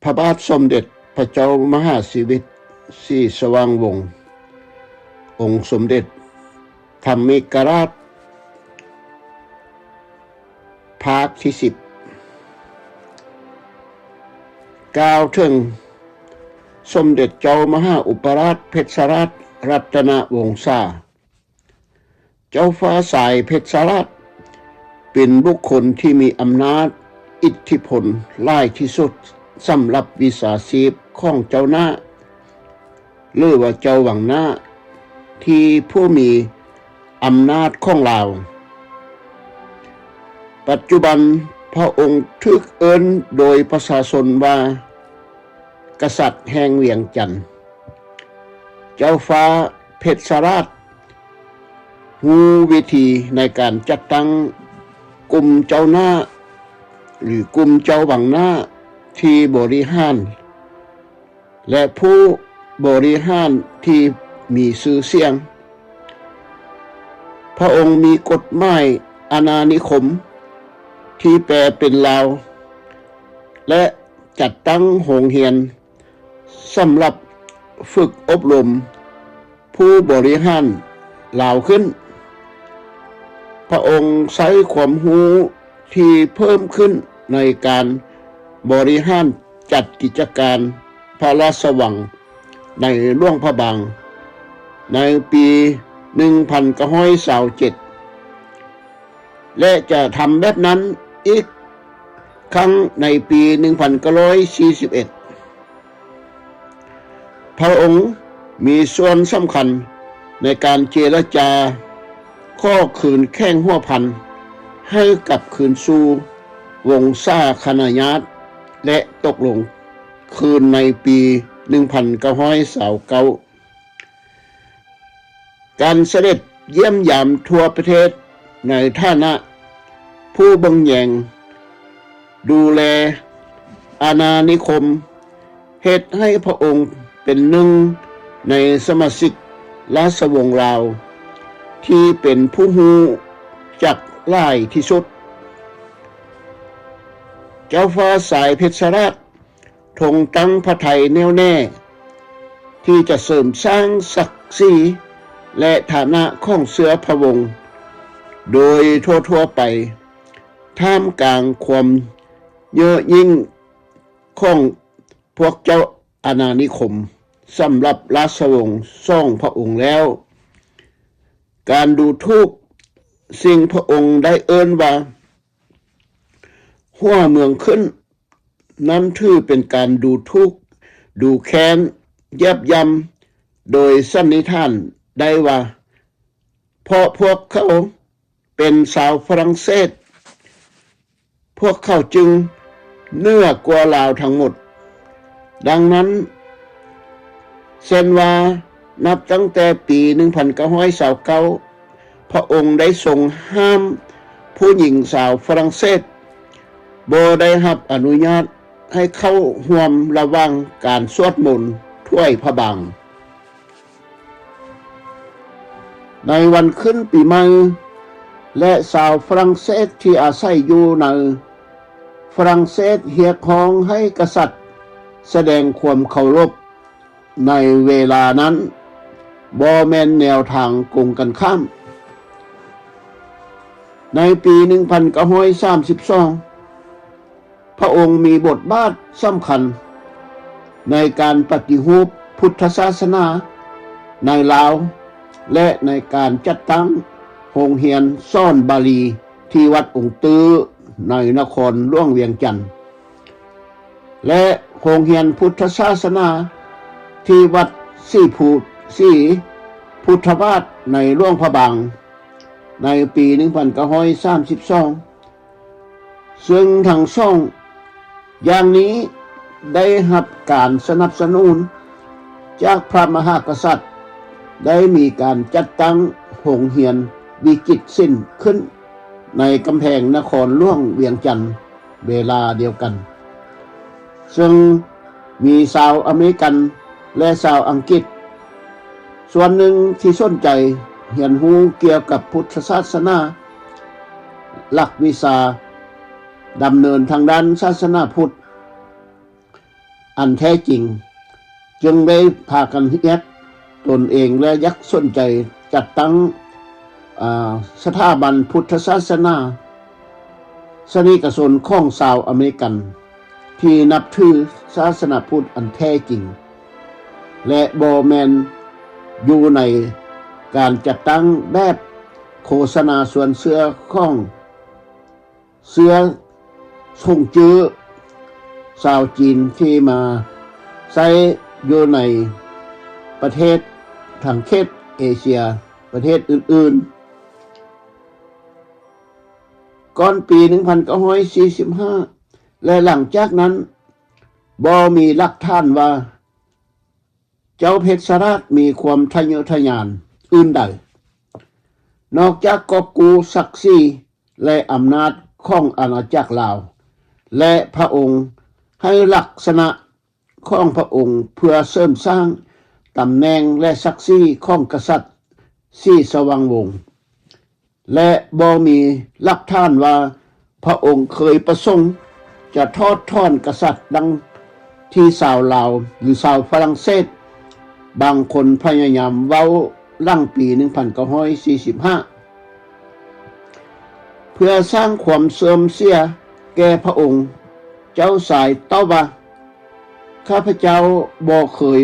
ระบาทสมเด็จพระเจ้ามหาสิริศรีสว่างวงศ์องค์สมเด็จธรรมิกราชภาคที่10กล่าวถึงสมเด็จเจ้ามหาอุปราชเพชรราชรัตนวงศาเจ้าฟ้าสายเพชรราชเป็นบุคคลที่มีอำนาจอิทธิพลหลายที่สุดสำหรับวิชาชีพของเจ้าหน้าหรือว่าเจ้าหวังหน้าที่ผู้มีอำนาจของเราปัจจุบันพระองค์ถูกเอิ้นโดยประชาชนว่ากษัตริย์แห่งเวียงจันทร์เจ้าฟ้าเพชรราชรู้วิธีในการจัดตั้งกลุ่มเจ้าหน้าหรือกลุ่มเจ้าหวังหน้าที่บริหารและผู้บริหารที่มีชื่อเสียงพระองค์มีกฎหมายอาณานิคมที่แปลเป็นลาวและจัดตั้งโรงเรียนสำหรับฝึกอบรมผู้บริหารลาวขึ้นพระองค์ใช้ความรู้ที่เพิ่มขึ้นในการบริหารจัดกิจการพระราชวังในหลวงพระบางในปี1927และจะทำแบบนั้นอีกครั้งในปี1941พระองค์มีส่วนสำคัญในการเจรจาข้อคืนแข้งหัวพันให้กับคืนสู่วงศาคณาญาติและตกลงคืนในปี1929การเสด็จเยี่ยมยามทั่วประเทศในฐานะผู้บังแยงดูแลอาณานิคมเหตุให้พระองค์เป็นหนึ่งในสมาชิกราชวงศ์ลาวที่เป็นผู้รู้จักหลายที่สุดเจ้าฟ้าสายเพชรราชทรงตั้งพระทัยแน่วแน่ที่จะเสริมสร้างศักดิ์ศรีและฐานะของเสือพระวงศ์โดยทั่วไปท่ามกลางความเยอะยิ่งของพวกเจ้าอาณานิคมสำหรับราชวงศ์ซ่องพระองค์แล้วการดูถูกสิ่งพระองค์ได้เอิ้นว่าหัวเมืองขึ้นนั้นถือเป็นการดูถูกดูแค้นแยบยำโดยสันนิษฐานได้ว่าเพราะพวกเขาเป็นชาวฝรั่งเศสพวกเขาจึงเหนือกว่าลาวทั้งหมดดังนั้นเช่นว่านับตั้งแต่ปี1929พระองค์ได้ทรงห้ามผู้หญิงสาวฝรั่งเศสบ่ได้รับอนุญาตให้เข้าร่วมระหว่างการสวดมนต์ถ้วยพระบางในวันขึ้นปีใหม่และชาวฝรั่งเศสที่อาศัยอยู่ในฝรั่งเศสเรียกร้องให้กษัตริย์แสดงความเคารพในเวลานั้นบ่แม่นแนวทางกงกันข้ามในปี1932พระองค์มีบทบาทสำคัญในการปฏิรูปพุทธศาสนาในลาวและในการจัดตั้งโรงเรียนสอนบาลีที่วัดองค์ตื้อในนครหลวงเวียงจันทร์และโรงเรียนพุทธศาสนาที่วัดศรีพุทธบาทในหลวงพระบางในปี1932ซึ่งทั้งสองอย่างนี้ได้รับการสนับสนุนจากพระมหากษัตริย์ได้มีการจัดตั้งโรงเรียนวิจิตรศิลป์ขึ้นในกำแพงนครหลวงเวียงจันทร์เวลาเดียวกันซึ่งมีชาวอเมริกันและชาวอังกฤษส่วนหนึ่งที่สนใจเรียนรู้เกี่ยวกับพุทธศาสนาหลักวิชาดำเนินทางด้านศาสนาพุทธ อันแท้จริงจึงได้พากันเฮ็ดตนเองและยักสนใจจัดตั้งสถาบันพุทธศาสนาสนิกชนของชาวอเมริกันที่นับถือศาสนาพุทธอันแท้จริงและบ่แม่นอยู่ในการจัดตั้งแบบโฆษณาส่วนเสื้อของเสื้อส่งจื้อชาวจีนที่มาใช้อยู่ในประเทศทางเขตเอเชียประเทศอื่นๆก่อนปี 1945 และหลังจากนั้นบ่มีหลักฐานว่าเจ้าเพชรราชมีความทะเยอทะยานอื่นใดนอกจากกอบกู้ศักดิ์ศรีและอำนาจของอาณาจักรลาวและพระองค์ให้ลักษณะของพระองค์เพื่อเสริมสร้างตำแหน่งและศักดิ์ศรีของกษัตริย์ศรีสว่างวงศ์และบ่มีหลักฐานว่าพระองค์เคยประสงค์จะทอดทอนกษัตริย์ดังที่ชาวลาวหรือชาวฝรั่งเศสบางคนพยายามเว้าหลังปี 1945 เพื่อสร้างความเสื่อมเสียแก่พระองค์เจ้าสายตอบว่าข้าพเจ้าบ่เคย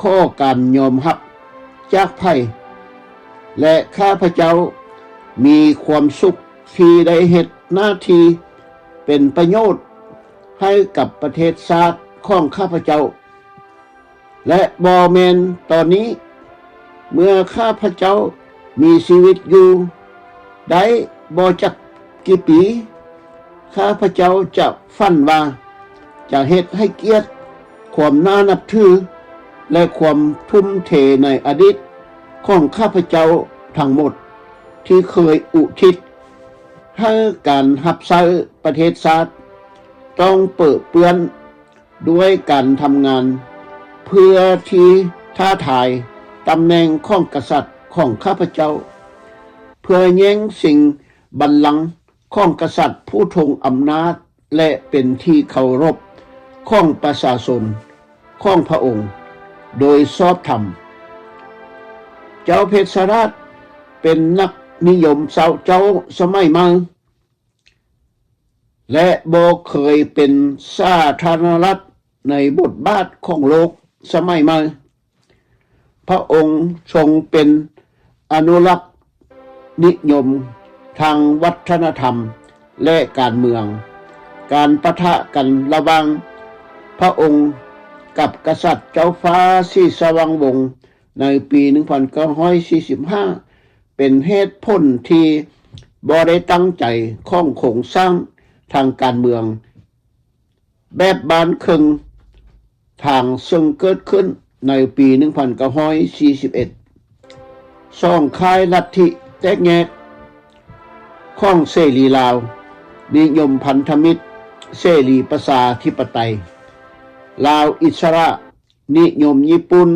ขอการยอมรับจากไผและข้าพเจ้ามีความสุขที่ได้เฮ็ดหน้าที่เป็นประโยชน์ให้กับประเทศชาติของข้าพเจ้าและบ่แม่นตอนนี้เมื่อข้าพเจ้ามีชีวิตอยู่ได้บ่จักกี่ปีข้าพเจ้าจะฝันว่าจะเฮ็ดให้เกียรติความน่านับถือและความทุ่มเทในอดีตของข้าพเจ้าทั้งหมดที่เคยอุทิศให้การรับใช้ประเทศชาติต้องเปื้อเปื้อนด้วยการทำงานเพื่อที่ท้าทายตำแหน่งของกษัตริย์ของข้าพเจ้าเพื่อแย่งสิ่งบัลลังก์ของกษัตริย์ผู้ทรงอำนาจและเป็นที่เคารพของประชาชนของพระองค์โดยชอบธรรมเจ้าเพชรราชเป็นนักนิยมเจ้าสมัยใหม่และบ่เคยเป็นสาธารณรัฐในบทบาทของโลกสมัยใหม่พระองค์ทรงเป็นอนุรักษ์นิยมทางวัฒนธรรมและการเมืองการปะทะกันระหว่างพระองค์กับกษัตริย์เจ้าฟ้าศรีสว่างวงศ์ในปี 1945 เป็นเหตุผลที่บ่ได้ตั้งใจของโครงสร้างทางการเมืองแบบบ้านครึ่งทางซึ่งเกิดขึ้นในปี 1941ซ่องค่ายลัทธิแตกแยกของเสรีลาวนิยมพันธมิตรเสรีประชาธิปไตยลาวอิสระนิยมญี่ปุ่น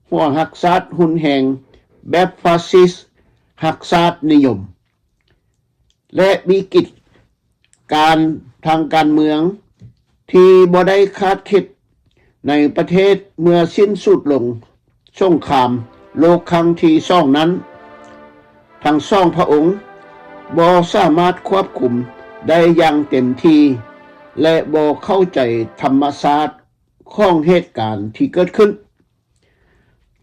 หัวหักษาตหุ่นแหงแบบฟาสซิสต์หักษาตนิยมและมีกิจการทางการเมืองที่บ่ได้คาดคิดในประเทศเมื่อสิ้นสุดลงสงครามโลกครั้งที่2นั้นทั้งสองพระองค์บ่สามารถควบคุมได้อย่างเต็มที่และบ่เข้าใจธรรมชาติของเหตุการณ์ที่เกิดขึ้น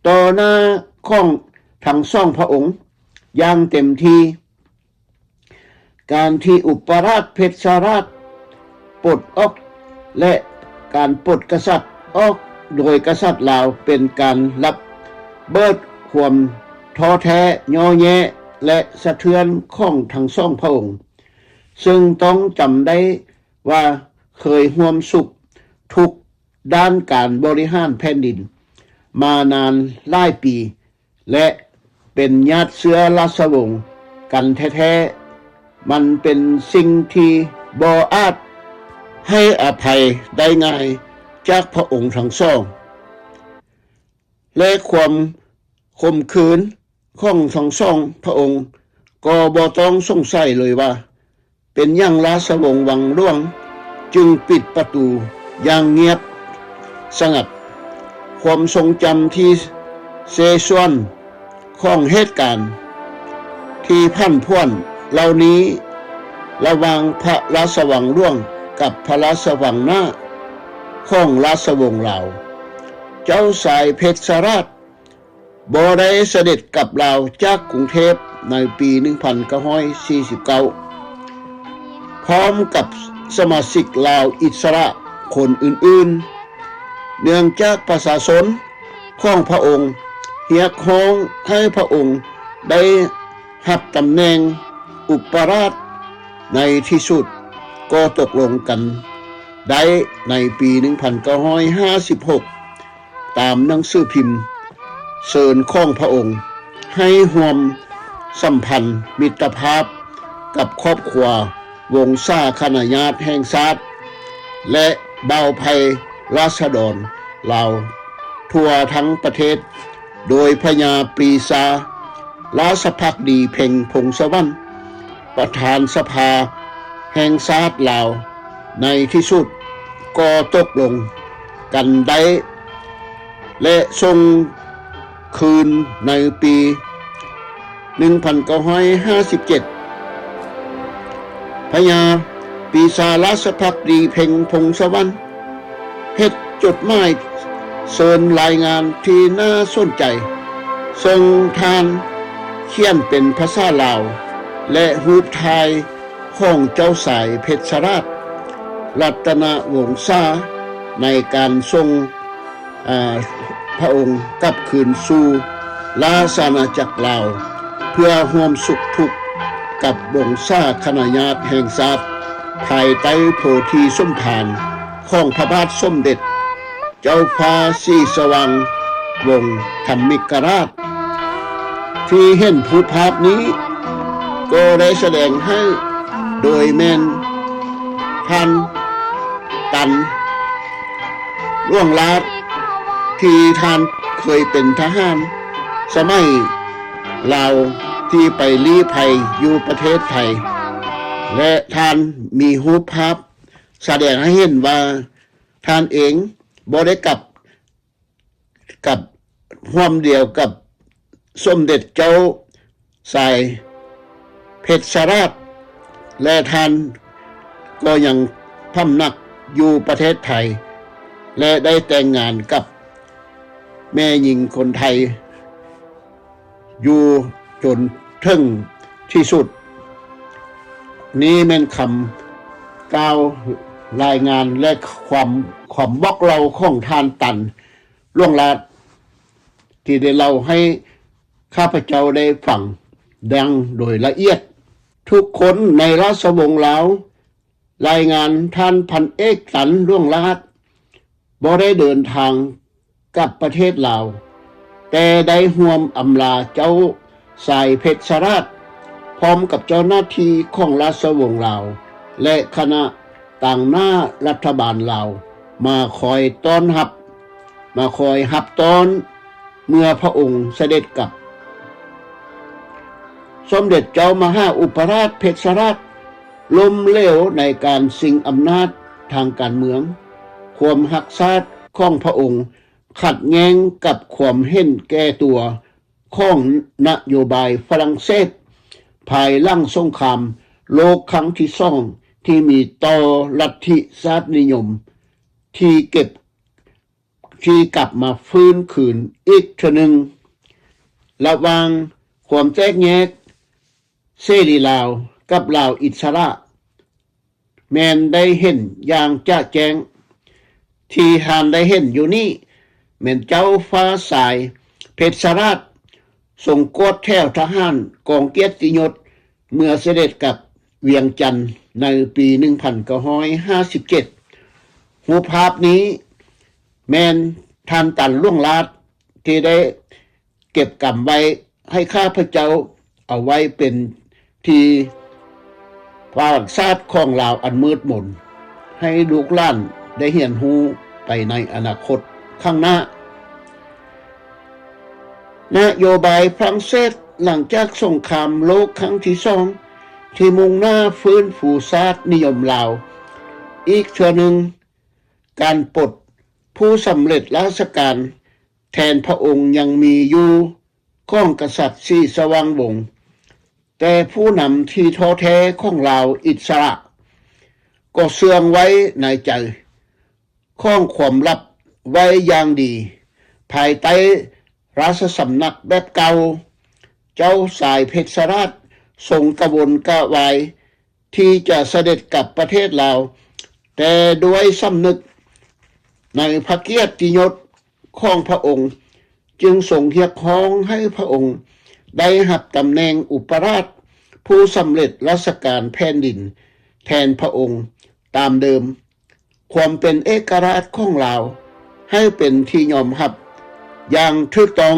ต่อหน้าของทั้งสองพระองค์อย่างเต็มที่การที่อุปราชเพชรราชปลดออกและการปลดกษัตริย์ออกโดยกษัตริย์ลาวเป็นการรับเบิดความท้อแท้ย่อแย่และสะเทือนของทั้งสองพระองค์ซึ่งต้องจำได้ว่าเคยร่วมสุขทุกด้านการบริหารแผ่นดินมานานหลายปีและเป็นญาติเชื้อราชวงศ์กันแท้ๆมันเป็นสิ่งที่บ่อาจให้อภัยได้ง่ายจากพระองค์ทั้งสองและความขมขื่นของทั้งสองพระองค์ก็บ่ต้องสงสัยเลยว่าเป็นอย่างราชวงศ์วังหลวงจึงปิดประตูอย่างเงียบ สงัดความทรงจำที่เซส่วนของเหตุการณ์ที่พันพ่วนเหล่านี้ระหว่างพระราชวังหลวงกับพระราชวังหน้าของราชวงศ์ลาวเจ้าสายเพชรราชบ่ได้เสด็จกลับลาวจากกรุงเทพในปี 1949 พร้อมกับสมาชิกลาวอิสระคนอื่นๆเนื่องจากประชาชนของพระองค์เรียกร้องให้พระองค์ได้รับตำแหน่งอุปราชในที่สุดก็ตกลงกันได้ในปี 1956 ตามหนังสือพิมพ์เชิญของพระองค์ให้ร่วมสัมพันธ์มิตรภาพกับครอบครัววงศาคณาญาติแห่งชาติและเบาภัยราษฎรลาวทั่วทั้งประเทศโดยพญาปรีชาราชภักดีเพ็งพงศวรรณประธานสภาแห่งชาติลาวในที่สุดก็ตกลงกันได้และส่งคืนในปี 1957 พญาปีศาจราชภักดีเพ็งพงศวรรณเฮ็ดจดหมายเชิญรายงานที่น่าสนใจส่งทานเขียนเป็นภาษาลาวและรูปถ่ายของเจ้าสายเพชรราชรัตนวงศาในการทรงพระองค์กลับคืนสู่ราชอาณาจักรลาวเพื่อร่วมสุขทุกข์กับวงศาคณาญาติแห่งชาติภายใต้โพธิสมภารของพระบาทสมเด็จเจ้าฟ้าศรีสว่างวงศ์ธรรมิกราชที่เห็นรูปภาพนี้ก็ได้แสดงให้โดยแม่นท่านตันล่วงลาดที่ท่านเคยเป็นทหารสมัยลาวที่ไปลี้ภัยอยู่ประเทศไทยและท่านมีรูปภาพแสดงให้เห็นว่าท่านเองบ่ได้กับร่วมเดียวกับสมเด็จเจ้าสายเพชรราชและท่านก็ยังพำนักอยู่ประเทศไทยและได้แต่งงานกับแม่หญิงคนไทยอยู่จนถึงที่สุดนี้แม่นคำกล่าวรายงานและความบอกเล่าของท่านตันล่วงลาดที่ได้เล่าให้ข้าพเจ้าได้ฟังดังโดยละเอียดทุกคนในราชวงศ์ลาวรายงานท่านพันเอกตันล่วงลาดบ่ได้เดินทางกลับประเทศลาวแต่ได้ร่วมอำลาเจ้าสายเพชรราชพร้อมกับเจ้าหน้าที่ของราชวงศ์ลาวและคณะต่างหน้ารัฐบาลลาวมาคอยต้อนรับมาคอยรับต้อนเมื่อพระองค์เสด็จกลับสมเด็จเจ้ามหาอุปราชเพชรราชล้มเหลวในการชิงอำนาจทางการเมืองความหักษาของพระองค์ขัดแย้งกับความเห็นแก่ตัวของนโยบายฝรั่งเศสภายหลังสงครามโลกครั้งที่สองที่มีต่อลัทธิชาตินิยมที่กลับมาฟื้นคืนอีกเทื่อหนึ่งระหว่างความแตกแยกเสรีลาวกับลาวอิสระแม้นได้เห็นอย่างจะแจ้งที่ท่านได้เห็นอยู่นี่แม่นเจ้าฟ้าสายเพชรราชส่งกดแถวทหารกองเกียรติยศเมื่อเสด็จกับเวียงจันทร์ในปี 1957 รูปภาพนี้แม่นท่านตันล่วงลาดที่ได้เก็บกำไว้ให้ข้าพเจ้าเอาไว้เป็นที่ประวัติศาสตร์ของลาวอันมืดมนให้ลูกหลานได้เรียนรู้ไปในอนาคตข้างหน้านโยบายฝรั่งเศสหลังจากสงครามโลกครั้งที่สองที่มุ่งหน้าฟื้นฟูชาตินิยมลาวอีกเทื่อหนึ่งการปลด ผู้สำเร็จราชการแทนพระองค์ยังมีอยู่ของกษัตริย์ศรีสว่างวงศ์แต่ผู้นำที่ท้อแท้ของเราอิสระก็เสื่องไว้ในใจข้องความลับไว้อย่างดีภายใต้ราชสำนักแบบเก่าเจ้าสายเพชรราชทรงกระวนกระวายที่จะเสด็จกลับประเทศลาวแต่ด้วยสำนึกในพระเกียรติยศของพระองค์จึงทรงเรียกร้องให้พระองค์ได้รับตำแหน่งอุปราชผู้สำเร็จราชการแผ่นดินแทนพระองค์ตามเดิมความเป็นเอกราชของลาวให้เป็นที่ยอมรับอย่างถูกต้อง